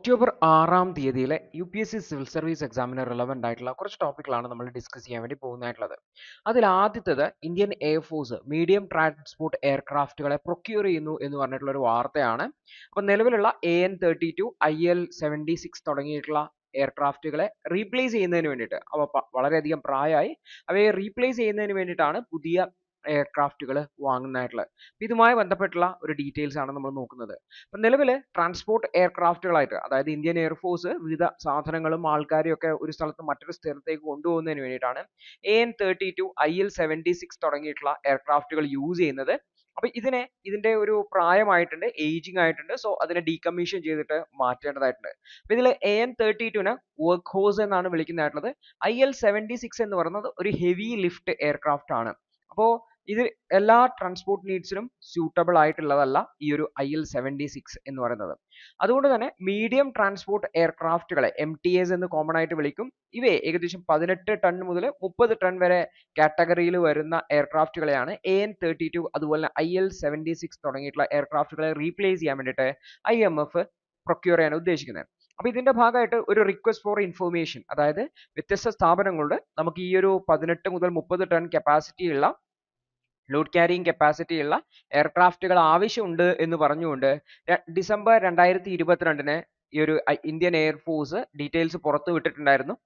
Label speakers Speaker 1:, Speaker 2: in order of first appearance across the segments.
Speaker 1: October 6-ാം തീയതിയിലെ UPSC civil service എക്സാമിന് relevant ആയിട്ടുള്ള കുറച്ച് ടോപ്പിക്കുകളാണ് നമ്മൾ ഡിസ്കസ് ചെയ്യാൻ വേണ്ടി പോകുന്നതായിട്ടുള്ളത്. അതിൽ ആദ്യത്തേത് ഇന്ത്യൻ എയർഫോഴ്സ് മീഡിയം ട്രാൻസ്പോർട്ട് എയർക്രാഫ്റ്റുകളെ പ്രൊക്യൂർ ചെയ്യുന്നു എന്ന് പറഞ്ഞിട്ടുള്ള ഒരു വാർത്തയാണ്. അപ്പോൾ നിലവിലുള്ള AN-32, IL-76 തുടങ്ങിയിട്ടുള്ള എയർക്രാഫ്റ്റുകളെ റീപ്ലേസ് ചെയ്യുന്നതിന് വേണ്ടിയിട്ട് വളരെയധികം പ്രായമായി അവയെ റീപ്ലേസ് ചെയ്യുന്നതിന് വേണ്ടിയിട്ടാണ് പുതിയ എയർക്രാഫ്റ്റുകൾ വാങ്ങുന്നതായിട്ടുള്ളത്. ഇതുമായി ബന്ധപ്പെട്ടുള്ള ഒരു ഡീറ്റെയിൽസ് ആണ് നമ്മൾ നോക്കുന്നത്. അപ്പം നിലവിൽ ട്രാൻസ്പോർട്ട് എയർക്രാഫ്റ്റുകളായിട്ട് അതായത് ഇന്ത്യൻ എയർഫോഴ്സ് വിവിധ സാധനങ്ങളും ആൾക്കാരെയും ഒക്കെ ഒരു സ്ഥലത്ത് മറ്റൊരു സ്ഥലത്തേക്ക് കൊണ്ടുപോകുന്നതിന് വേണ്ടിയിട്ടാണ് AN-32, IL-76 തുടങ്ങിയിട്ടുള്ള എയർക്രാഫ്റ്റുകൾ യൂസ് ചെയ്യുന്നത്. അപ്പൊ ഇതിന്റെ ഒരു പ്രായമായിട്ടുണ്ട്, ഏജിങ് ആയിട്ടുണ്ട്. സോ അതിനെ ഡീകമ്മീഷൻ ചെയ്തിട്ട് മാറ്റേണ്ടതായിട്ടുണ്ട്. അപ്പൊ ഇതിൽ AN-32നെ വർക്ക് ഹോഴ്സ് എന്നാണ് വിളിക്കുന്നതായിട്ടുള്ളത്. IL-76 എന്ന് പറയുന്നത് ഒരു ഹെവി ലിഫ്റ്റ് എയർക്രാഫ്റ്റ് ആണ്. അപ്പോൾ ഇത് എല്ലാ ട്രാൻസ്പോർട്ട് നീഡ്സിനും സ്യൂട്ടബിൾ ആയിട്ടുള്ളതല്ല ഈ ഒരു IL-76 എന്ന് പറയുന്നത്. അതുകൊണ്ട് തന്നെ മീഡിയം ട്രാൻസ്പോർട്ട് എയർക്രാഫ്റ്റുകളെ MTAs എന്ന് കോമൺ ആയിട്ട് വിളിക്കും. ഇവയെ ഏകദേശം 18 ടൺ മുതൽ 30 ടൺ വരെ കാറ്റഗറിയിൽ വരുന്ന എയർക്രാഫ്റ്റുകളെയാണ് AN-32 അതുപോലെ IL-76 തുടങ്ങിയിട്ടുള്ള എയർക്രാഫ്റ്റുകളെ റീപ്ലേസ് ചെയ്യാൻ വേണ്ടിയിട്ട് IMF പ്രൊക്യൂർ ചെയ്യാൻ ഉദ്ദേശിക്കുന്നത്. അപ്പൊ ഇതിന്റെ ഭാഗമായിട്ട് ഒരു റിക്വസ്റ്റ് ഫോർ ഇൻഫർമേഷൻ, അതായത് വ്യത്യസ്ത സ്ഥാപനങ്ങളുടെ നമുക്ക് ഈ ഒരു 18 മുതൽ 30 ടൺ കപ്പാസിറ്റി ഉള്ള ലോഡ് ക്യാരിയിങ് കപ്പാസിറ്റി ഉള്ള എയർക്രാഫ്റ്റുകൾ ആവശ്യമുണ്ട് എന്ന് പറഞ്ഞുകൊണ്ട് ഡിസംബർ 2022 ഈ ഒരു ഇന്ത്യൻ എയർഫോഴ്സ് ഡീറ്റെയിൽസ് പുറത്തു വിട്ടിട്ടുണ്ടായിരുന്നു.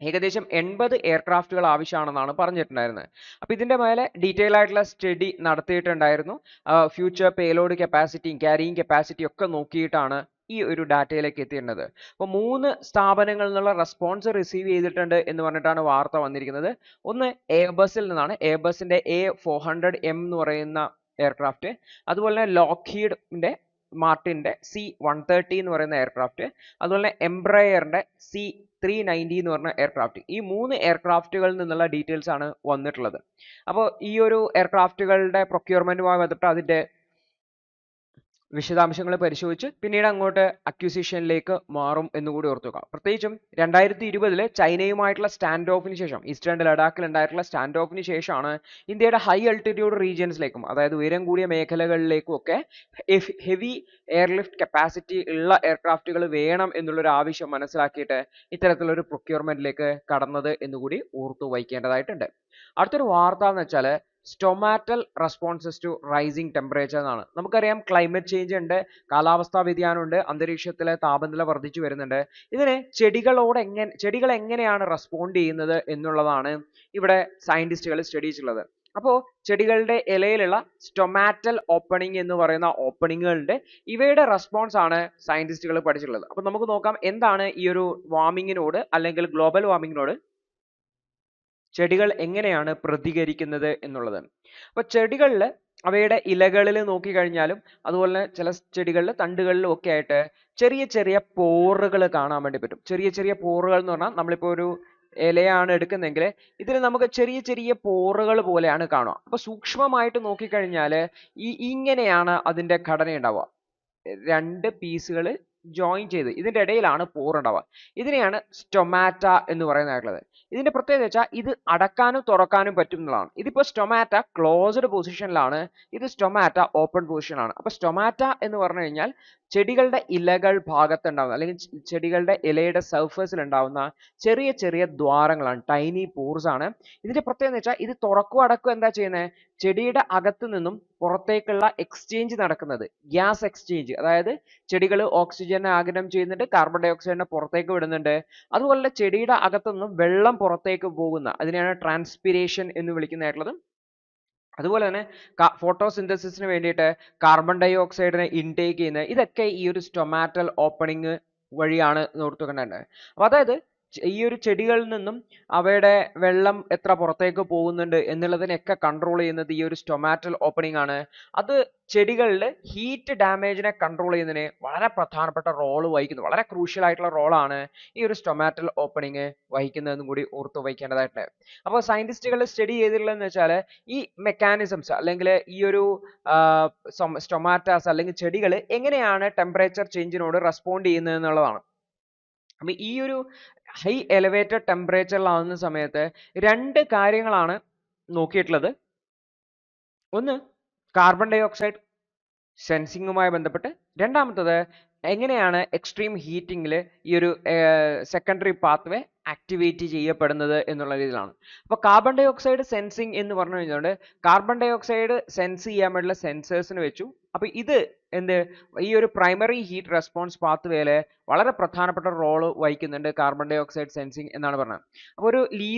Speaker 1: ഏകദേശം 80 എയർക്രാഫ്റ്റുകൾ ആവശ്യമാണെന്നാണ് പറഞ്ഞിട്ടുണ്ടായിരുന്നത്. അപ്പൊ ഇതിന്റെ മേലെ ഡീറ്റെയിൽ ആയിട്ടുള്ള സ്റ്റഡി നടത്തിയിട്ടുണ്ടായിരുന്നു. ഫ്യൂച്ചർ പേലോഡ് കപ്പാസിറ്റിയും ക്യാരിയിങ് കപ്പാസിറ്റിയും ഒക്കെ നോക്കിയിട്ടാണ് ഈ ഒരു ഡാറ്റയിലേക്ക് എത്തിയിരുന്നത്. അപ്പോൾ 3 സ്ഥാപനങ്ങളിൽ നിന്നുള്ള റെസ്പോൺസ് റിസീവ് ചെയ്തിട്ടുണ്ട് എന്ന് പറഞ്ഞിട്ടാണ് വാർത്ത വന്നിരിക്കുന്നത്. ഒന്ന് എയർബസിൽ നിന്നാണ്, എയർബസിന്റെ A400M എന്ന് പറയുന്ന എയർക്രാഫ്റ്റ്, അതുപോലെ തന്നെ ലോക്ഹീഡിന്റെ മാർട്ടിന്റെ C-130 എന്ന് പറയുന്ന എയർക്രാഫ്റ്റ്, അതുപോലെ എംബ്രയറിന്റെ C-390 എന്ന് പറഞ്ഞ എയർക്രാഫ്റ്റ്. ഈ 3 എയർക്രാഫ്റ്റുകളിൽ നിന്നുള്ള ഡീറ്റെയിൽസ് ആണ് വന്നിട്ടുള്ളത്. അപ്പോൾ ഈ ഒരു എയർക്രാഫ്റ്റുകളുടെ പ്രൊക്യൂർമെന്റുമായി ബന്ധപ്പെട്ട് അതിന്റെ വിശദാംശങ്ങൾ പരിശോധിച്ച് പിന്നീട് അങ്ങോട്ട് അക്വിസിഷനിലേക്ക് മാറും എന്നുകൂടി ഓർത്തു വെക്കാം. പ്രത്യേകിച്ചും 2020 ചൈനയുമായിട്ടുള്ള സ്റ്റാൻഡ് ഓഫിന് ശേഷം, ഈസ്റ്റേൺ ലഡാക്കിൽ ഉണ്ടായിട്ടുള്ള സ്റ്റാൻഡ് ഓഫിന് ശേഷമാണ് ഇന്ത്യയുടെ ഹൈ അൾട്ടിറ്റ്യൂഡ് റീജിയൻസിലേക്കും അതായത് ഉയരം കൂടിയ മേഖലകളിലേക്കും ഒക്കെ ഹെവി എയർലിഫ്റ്റ് കപ്പാസിറ്റി ഉള്ള എയർക്രാഫ്റ്റുകൾ വേണം എന്നുള്ളൊരു ആവശ്യം മനസ്സിലാക്കിയിട്ട് ഇത്തരത്തിലൊരു പ്രൊക്യൂർമെന്റിലേക്ക് കടന്നത് എന്നുകൂടി ഓർത്തു വയ്ക്കേണ്ടതായിട്ടുണ്ട്. അടുത്തൊരു വാർത്ത എന്ന് വെച്ചാൽ stomatal responses to rising temperature എന്നാണ്. നമുക്കറിയാം ക്ലൈമറ്റ് ചേഞ്ച് ഉണ്ട്, കാലാവസ്ഥാ വ്യതിയാനം ഉണ്ട്, അന്തരീക്ഷത്തിലെ താപനില വർദ്ധിച്ചു വരുന്നുണ്ട്. ഇതിന് ചെടികൾ എങ്ങനെയാണ് റെസ്പോണ്ട് ചെയ്യുന്നത് എന്നുള്ളതാണ് ഇവിടെ സയന്റിസ്റ്റുകൾ സ്റ്റഡി ചെയ്തിട്ടുള്ളത്. അപ്പോൾ ചെടികളുടെ ഇലയിലുള്ള സ്റ്റൊമാറ്റൽ ഓപ്പണിംഗ് എന്ന് പറയുന്ന ഓപ്പണിങ്ങുകളുണ്ട്. ഇവയുടെ റെസ്പോൺസ് ആണ് സയന്റിസ്റ്റുകൾ പഠിച്ചിട്ടുള്ളത്. അപ്പോൾ നമുക്ക് നോക്കാം എന്താണ് ഈ ഒരു വാർമിങ്ങിനോട് അല്ലെങ്കിൽ ഗ്ലോബൽ വാർമിങ്ങിനോട് ചെടികൾ എങ്ങനെയാണ് പ്രതികരിക്കുന്നത് എന്നുള്ളത്. അപ്പൊ ചെടികളിൽ അവയുടെ ഇലകളിൽ നോക്കിക്കഴിഞ്ഞാലും അതുപോലെ ചില ചെടികളിൽ തണ്ടുകളിലും ഒക്കെ ആയിട്ട് ചെറിയ ചെറിയ പോറുകൾ കാണാൻ വേണ്ടി പറ്റും. ചെറിയ ചെറിയ പോറുകൾ എന്ന് പറഞ്ഞാൽ നമ്മളിപ്പോൾ ഒരു ഇലയാണ് എടുക്കുന്നെങ്കിൽ ഇതിൽ നമുക്ക് ചെറിയ ചെറിയ പോറുകൾ പോലെയാണ് കാണുക. അപ്പൊ സൂക്ഷ്മമായിട്ട് നോക്കിക്കഴിഞ്ഞാൽ ഇങ്ങനെയാണ് അതിന്റെ ഘടന ഉണ്ടാവുക. 2 പീസുകൾ ജോയിൻ ചെയ്ത് ഇതിന്റെ ഇടയിലാണ് പോറുണ്ടാവുക. ഇതിനെയാണ് സ്റ്റൊമാറ്റ എന്ന് പറയുന്നതായിട്ടുള്ളത്. ഇതിന്റെ പ്രത്യേകത വെച്ചാൽ ഇത് അടക്കാനും തുറക്കാനും പറ്റും എന്നുള്ളതാണ്. ഇതിപ്പോ സ്റ്റൊമാറ്റ ക്ലോസ്ഡ് പൊസിഷനിലാണ്, ഇത് സ്റ്റൊമാറ്റ ഓപ്പൺ പൊസിഷനാണ്. അപ്പൊ സ്റ്റൊമാറ്റ എന്ന് പറഞ്ഞു കഴിഞ്ഞാൽ ചെടികളുടെ ഇലകൾ ഭാഗത്ത് ഉണ്ടാവുന്ന അല്ലെങ്കിൽ ചെടികളുടെ ഇലയുടെ സർഫസിൽ ഉണ്ടാവുന്ന ചെറിയ ചെറിയ ദ്വാരങ്ങളാണ്, ടൈനി പോർസ് ആണ്. ഇതിന്റെ പ്രത്യേകത വെച്ചാൽ ഇത് തുറക്കുക അടക്കുക എന്താ ചെയ്യുന്നത്, ചെടിയുടെ അകത്ത് നിന്നും പുറത്തേക്കുള്ള എക്സ്ചേഞ്ച് നടക്കുന്നത്, ഗ്യാസ് എക്സ്ചേഞ്ച്, അതായത് ചെടികൾ ഓക്സിജനെ ആഗിരണം ചെയ്യുന്നുണ്ട്, കാർബൺ ഡൈ ഓക്സൈഡിനെ പുറത്തേക്ക് വിടുന്നുണ്ട്. അതുപോലെ ചെടിയുടെ അകത്തു നിന്നും വെള്ളം പുറത്തേക്ക് പോകുന്ന അതിനെയാണ് ട്രാൻസ്പിരേഷൻ എന്ന് വിളിക്കുന്നതായിട്ടുള്ളത്. അതുപോലെ തന്നെ ഫോട്ടോസിന്തസിസിന് വേണ്ടിയിട്ട് കാർബൺ ഡൈ ഓക്സൈഡിനെ ഇൻടേക്ക് ചെയ്യുന്നത്, ഇതൊക്കെ ഈ ഒരു സ്റ്റൊമാറ്റൽ ഓപ്പണിംഗ് വഴിയാണ് ഓർത്തു വെക്കേണ്ടത്. അപ്പൊ അതായത് ഈ ഒരു ചെടികളിൽ നിന്നും അവയുടെ വെള്ളം എത്ര പുറത്തേക്ക് പോകുന്നുണ്ട് എന്നുള്ളതിനെയൊക്കെ കൺട്രോൾ ചെയ്യുന്നത് ഈ ഒരു സ്റ്റൊമാറ്റൽ ഓപ്പണിംഗ് ആണ്. അത് ചെടികളിൽ ഹീറ്റ് ഡാമേജിനെ കൺട്രോൾ ചെയ്യുന്നതിന് വളരെ പ്രധാനപ്പെട്ട റോള് വഹിക്കുന്നു. വളരെ ക്രൂഷ്യൽ ആയിട്ടുള്ള റോളാണ് ഈ ഒരു സ്റ്റൊമാറ്റൽ ഓപ്പണിംഗ് വഹിക്കുന്നതെന്നും കൂടി ഓർത്തു വയ്ക്കേണ്ടതായിട്ടുണ്ട്. അപ്പോൾ സയന്റിസ്റ്റുകൾ സ്റ്റഡി ചെയ്തിട്ടുള്ളതെന്ന് വെച്ചാൽ ഈ മെക്കാനിസംസ് അല്ലെങ്കിൽ ഈ ഒരു സ്റ്റൊമാറ്റാസ് അല്ലെങ്കിൽ ചെടികൾ എങ്ങനെയാണ് ടെമ്പറേച്ചർ ചേഞ്ചിനോട് റെസ്പോണ്ട് ചെയ്യുന്നത് എന്നുള്ളതാണ്. അപ്പൊ ഈ ഒരു ഹൈ എലിവേറ്റഡ് ടെമ്പറേച്ചറിലാവുന്ന സമയത്ത് 2 കാര്യങ്ങളാണ് നോക്കിയിട്ടുള്ളത്. ഒന്ന് കാർബൺ ഡൈ ഓക്സൈഡ് സെൻസിങ്ങുമായി ബന്ധപ്പെട്ട്, രണ്ടാമത്തത് എങ്ങനെയാണ് എക്സ്ട്രീം ഹീറ്റിംഗിൽ ഈ ഒരു സെക്കൻഡറി പാത്വേ ആക്ടിവേറ്റ് ചെയ്യപ്പെടുന്നത് എന്നുള്ള രീതിയിലാണ്. അപ്പോൾ കാർബൺ ഡൈ ഓക്സൈഡ് സെൻസിങ് എന്ന് പറഞ്ഞു കഴിഞ്ഞുകൊണ്ട് കാർബൺ ഡൈ ഓക്സൈഡ് സെൻസ് ചെയ്യാൻ വേണ്ടിയുള്ള സെൻസേഴ്സിന് വെച്ചു. അപ്പോൾ ഇത് ഈ ഒരു പ്രൈമറി ഹീറ്റ് റെസ്പോൺസ് പാത്വേയിൽ വളരെ പ്രധാനപ്പെട്ട റോള് വഹിക്കുന്നുണ്ട് കാർബൺ ഡൈ ഓക്സൈഡ് സെൻസിങ് എന്നാണ് പറഞ്ഞത്. അപ്പോൾ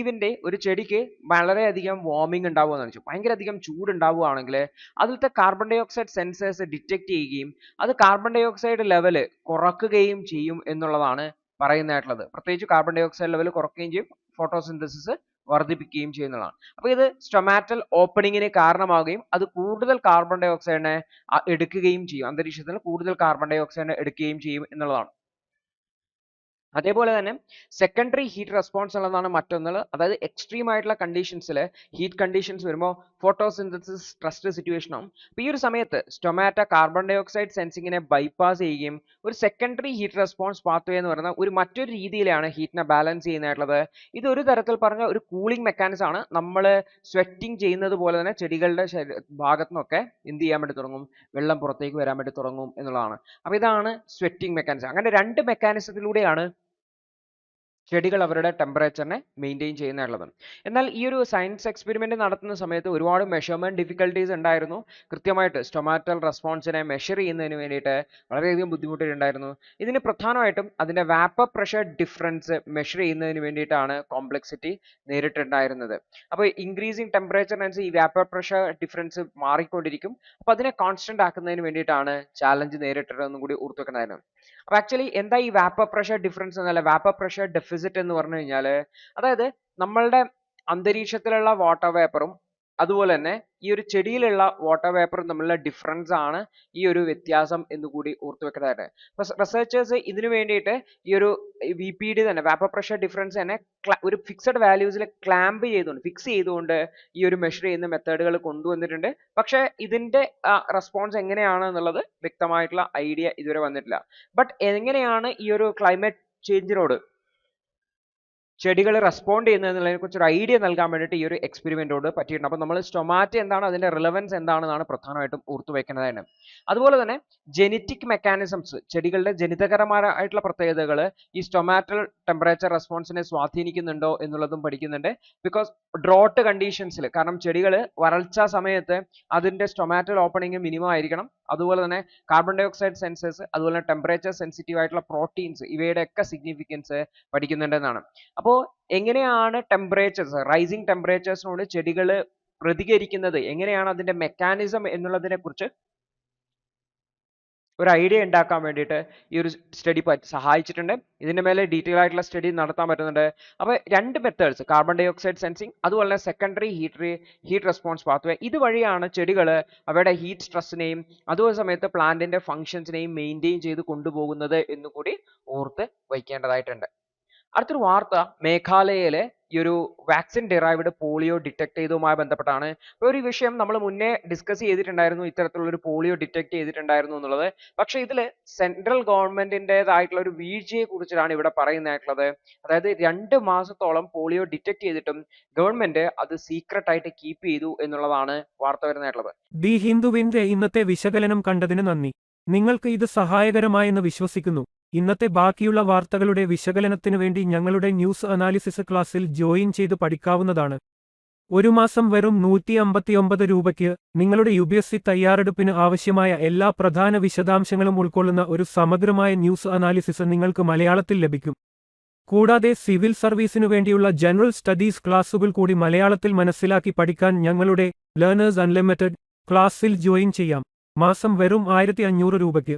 Speaker 1: ഒരു ചെടിക്ക് വളരെയധികം വാർമിംഗ് ഉണ്ടാവുകയെന്ന് വെച്ചു, ഭയങ്കര അധികം ചൂട് ഉണ്ടാവുകയാണെങ്കിൽ അതിലത്തെ carbon dioxide sensors detect ചെയ്യുകയും അത് കാർബൺ ഡൈ ഓക്സൈഡ് ലെവല് കുറക്കുകയും ചെയ്യും എന്നുള്ളതാണ് പറയുന്നതായിട്ടുള്ളത്. പ്രത്യേകിച്ച് കാർബൺ ഡൈ ഓക്സൈഡ് ലെവൽ കുറയ്ക്കുകയും ചെയ്യും, ഫോട്ടോസിന്തസിസ് വർദ്ധിപ്പിക്കുകയും ചെയ്യുന്നതാണ്. അപ്പോൾ ഇത് സ്റ്റൊമാറ്റൽ ഓപ്പണിങ്ങിന് കാരണമാവുകയും അത് കൂടുതൽ കാർബൺ ഡൈ ഓക്സൈഡിനെ എടുക്കുകയും ചെയ്യും, അന്തരീക്ഷത്തിൽ കൂടുതൽ കാർബൺ ഡൈ ഓക്സൈഡിനെ എടുക്കുകയും ചെയ്യും എന്നുള്ളതാണ്. അതേപോലെ തന്നെ സെക്കൻഡറി ഹീറ്റ് റെസ്പോൺസ് ഉള്ളതാണ് മറ്റൊന്നുള്ളത്. അതായത് എക്സ്ട്രീം ആയിട്ടുള്ള കണ്ടീഷൻസിൽ ഹീറ്റ് കണ്ടീഷൻസ് വരുമ്പോൾ ഫോട്ടോസിന്തസിസ് സ്ട്രെസ്ഡ് സിറ്റുവേഷൻ ആവും. അപ്പോൾ ഈ ഒരു സമയത്ത് സ്റ്റൊമാറ്റ കാർബൺ ഡൈ ഓക്സൈഡ് സെൻസിങ്ങിനെ ബൈപ്പാസ് ചെയ്യുകയും ഒരു സെക്കൻഡറി ഹീറ്റ് റെസ്പോൺസ് പാത്വേ എന്ന് പറയുന്ന മറ്റൊരു രീതിയിലാണ് ഹീറ്റിനെ ബാലൻസ് ചെയ്യുന്നതായിട്ടുള്ളത്. ഇത് ഒരു തരത്തിൽ പറഞ്ഞ ഒരു കൂളിംഗ് മെക്കാനിസം ആണ്. നമ്മൾ സ്വെറ്റിംഗ് ചെയ്യുന്നത് പോലെ തന്നെ ചെടികളുടെ ഭാഗത്തു നിന്നൊക്കെ എന്ത് ചെയ്യാൻ വേണ്ടി തുടങ്ങും, വെള്ളം പുറത്തേക്ക് വരാൻ വേണ്ടി തുടങ്ങും എന്നുള്ളതാണ്. അപ്പോൾ ഇതാണ് സ്വെറ്റിംഗ് മെക്കാനിസം. അങ്ങനെ രണ്ട് മെക്കാനിസത്തിലൂടെയാണ് ചെടികൾ അവരുടെ ടെമ്പറേച്ചറിനെ മെയിൻറ്റെയിൻ ചെയ്യുന്നുള്ളത്. എന്നാൽ ഈ ഒരു സയൻസ് എക്സ്പെരിമെന്റ് നടത്തുന്ന സമയത്ത് ഒരുപാട് മെഷർമെന്റ് ഡിഫിക്കൽട്ടീസ് ഉണ്ടായിരുന്നു. കൃത്യമായിട്ട് സ്റ്റൊമാറ്റൽ റെസ്പോൺസിനെ മെഷർ ചെയ്യുന്നതിന് വേണ്ടിയിട്ട് വളരെയധികം ബുദ്ധിമുട്ടുണ്ടായിരുന്നു. ഇതിന് പ്രധാനമായിട്ടും അതിന്റെ വാപ്പർ പ്രഷർ ഡിഫറൻസ് മെഷർ ചെയ്യുന്നതിന് വേണ്ടിയിട്ടാണ് കോംപ്ലക്സിറ്റി നേരിട്ടുണ്ടായിരുന്നത്. അപ്പോൾ ഇൻക്രീസിങ് ടെമ്പറേച്ചറിനനുസരിച്ച് ഈ വാപ്പർ പ്രഷർ ഡിഫറൻസ് മാറിക്കൊണ്ടിരിക്കും. അപ്പോൾ അതിനെ കോൺസ്റ്റന്റ് ആക്കുന്നതിന് വേണ്ടിയിട്ടാണ് ചാലഞ്ച് നേരിട്ടതെന്നും കൂടി ഓർത്തു വെക്കണമായിരുന്നു. അപ്പോൾ ആക്ച്വലി എന്താ ഈ വാപ്പർ പ്രഷർ ഡിഫറൻസ് എന്നല്ല, വാപ്പർ പ്രഷർ ഡെഫിസിറ്റ് എന്ന് പറഞ്ഞു കഴിഞ്ഞാൽ അതായത് നമ്മളുടെ അന്തരീക്ഷത്തിലുള്ള വാട്ടർ വേപ്പറും അതുപോലെ തന്നെ ഈ ഒരു ചെടിയിലുള്ള വാട്ടർ വേപ്പറും തമ്മിലുള്ള ഡിഫറൻസ് ആണ് ഈ ഒരു വ്യത്യാസം എന്ന് കൂടി ഓർത്തു വെക്കുന്നതായിട്ട്. അപ്പോൾ റിസർച്ചേഴ്സ് ഇതിനു വേണ്ടിയിട്ട് ഈ ഒരു VPD തന്നെ വാപ്പർ പ്രഷർ ഡിഫറൻസ് തന്നെ ഒരു ഫിക്സഡ് വാല്യൂസിൽ ഫിക്സ് ചെയ്തുകൊണ്ട് ഈ ഒരു മെഷർ ചെയ്യുന്ന മെത്തേഡുകൾ കൊണ്ടുവന്നിട്ടുണ്ട്. പക്ഷേ ഇതിന്റെ റെസ്പോൺസ് എങ്ങനെയാണ് എന്നുള്ളത് വ്യക്തമായിട്ടുള്ള ഐഡിയ ഇതുവരെ വന്നിട്ടില്ല. ബട്ട് എങ്ങനെയാണ് ഈ ഒരു ക്ലൈമറ്റ് ചേഞ്ചിനോട് ചെടികൾ റെസ്പോണ്ട് ചെയ്യുന്നതിനെ കുറിച്ച് ഒരു ഐഡിയ നൽകാൻ വേണ്ടിയിട്ട് ഈ ഒരു എക്സ്പെരിമെന്റോട് പറ്റിയിട്ടുണ്ട്. അപ്പോൾ നമ്മൾ സ്റ്റൊമാറ്റ എന്താണ്, അതിന്റെ റിലവൻസ് എന്താണെന്നാണ് പ്രധാനമായിട്ടും ഓർത്തു വെക്കുന്നതാണ്. അതുപോലെ തന്നെ ജെനറ്റിക് മെക്കാനിസംസ്, ചെടികളുടെ ജനിതകപരമായിട്ടുള്ള പ്രത്യേകതകൾ ഈ സ്റ്റൊമാറ്റൽ ടെമ്പറേച്ചർ റെസ്പോൺസിനെ സ്വാധീനിക്കുന്നുണ്ടോ എന്നുള്ളതും പഠിക്കുന്നുണ്ട്. ബിക്കോസ് ഡ്രോട്ട് കണ്ടീഷൻസിൽ, കാരണം ചെടികൾ വരൾച്ച സമയത്ത് അതിന്റെ സ്റ്റൊമാറ്റൽ ഓപ്പണിംഗ് മിനിമം ആയിരിക്കണം. അതുപോലെ തന്നെ കാർബൺ ഡൈ ഓക്സൈഡ് സെൻസേഴ്സ്, അതുപോലെ തന്നെ ടെമ്പറേച്ചർ സെൻസിറ്റീവ് ആയിട്ടുള്ള പ്രോട്ടീൻസ്, ഇവയുടെ ഒക്കെ സിഗ്നിഫിക്കൻസ് പഠിക്കുന്നുണ്ടെന്നാണ്. അപ്പോൾ എങ്ങനെയാണ് റൈസിങ് ടെമ്പറേച്ചേഴ്സിനോട് ചെടികൾ പ്രതികരിക്കുന്നത്, എങ്ങനെയാണ് അതിന്റെ മെക്കാനിസം എന്നുള്ളതിനെ കുറിച്ച് ഒരു ഐഡിയ ഉണ്ടാക്കാൻ വേണ്ടിയിട്ട് ഈ ഒരു സ്റ്റഡി സഹായിച്ചിട്ടുണ്ട്. ഇതിന്റെ മേലെ ഡീറ്റെയിൽ ആയിട്ടുള്ള സ്റ്റഡി നടത്താൻ പറ്റുന്നുണ്ട്. അപ്പോൾ രണ്ട് methods, carbon dioxide sensing അതുപോലെ തന്നെ സെക്കൻഡറി ഹീറ്റ് റെസ്പോൺസ് പാത്വേ, ഇതുവഴിയാണ് ചെടികൾ അവരുടെ ഹീറ്റ് സ്ട്രെസ്സിനെയും അതുപോലെ സമയത്ത് പ്ലാന്റിന്റെ ഫങ്ഷൻസിനെയും മെയിൻറ്റെയിൻ ചെയ്ത് കൊണ്ടുപോകുന്നത് എന്നുകൂടി ഓർത്ത് വയ്ക്കേണ്ടതായിട്ടുണ്ട്. അടുത്തൊരു വാർത്ത മേഘാലയയിലെ ഈ ഒരു വാക്സിൻ ഡിറൈവ്ഡ് പോളിയോ ഡിറ്റക്ട് ചെയ്തതുമായി ബന്ധപ്പെട്ടാണ്. ഒരു വിഷയം നമ്മൾ മുന്നേ ഡിസ്കസ് ചെയ്തിട്ടുണ്ടായിരുന്നു, ഇത്തരത്തിലുള്ള ഒരു പോളിയോ ഡിറ്റക്ട് ചെയ്തിട്ടുണ്ടായിരുന്നു എന്നുള്ളത്. പക്ഷേ ഇതിൽ സെൻട്രൽ ഗവൺമെന്റിൻ്റെതായിട്ടുള്ള ഒരു വീഴ്ചയെ കുറിച്ചാണ് ഇവിടെ പറയുന്നതായിട്ടുള്ളത്. അതായത് 2 മാസത്തോളം പോളിയോ ഡിറ്റക്ട് ചെയ്തിട്ടും ഗവൺമെന്റ് അത് സീക്രട്ട് ആയിട്ട് കീപ്പ് ചെയ്തു എന്നുള്ളതാണ് വാർത്ത വരുന്നതായിട്ടുള്ളത്.
Speaker 2: ദി ഹിന്ദുവിന്റെ ഇന്നത്തെ വിശകലനം കണ്ടതിന് നന്ദി. നിങ്ങൾക്ക് ഇത് സഹായകരമായെന്ന് വിശ്വസിക്കുന്നു. ഇന്നത്തെ ബാക്കിയുള്ള വാർത്തകളുടെ വിശകലനത്തിനു വേണ്ടി ഞങ്ങളുടെ ന്യൂസ് അനാലിസിസ് ക്ലാസ്സിൽ ജോയിൻ ചെയ്ത് പഠിക്കാവുന്നതാണ്. ഒരു മാസം വെറും 159 രൂപയ്ക്ക് നിങ്ങളുടെ UPSC തയ്യാറെടുപ്പിന് ആവശ്യമായ എല്ലാ പ്രധാന വിശദാംശങ്ങളും ഉൾക്കൊള്ളുന്ന ഒരു സമഗ്രമായ ന്യൂസ് അനാലിസിസ് നിങ്ങൾക്ക് മലയാളത്തിൽ ലഭിക്കും. കൂടാതെ സിവിൽ സർവീസിനു വേണ്ടിയുള്ള ജനറൽ സ്റ്റഡീസ് ക്ലാസുകൾ കൂടി മലയാളത്തിൽ മനസ്സിലാക്കി പഠിക്കാൻ ഞങ്ങളുടെ ലേണേഴ്സ് അൺലിമിറ്റഡ് ക്ലാസ്സിൽ ജോയിൻ ചെയ്യാം. മാസം വെറും 1500 രൂപയ്ക്ക്.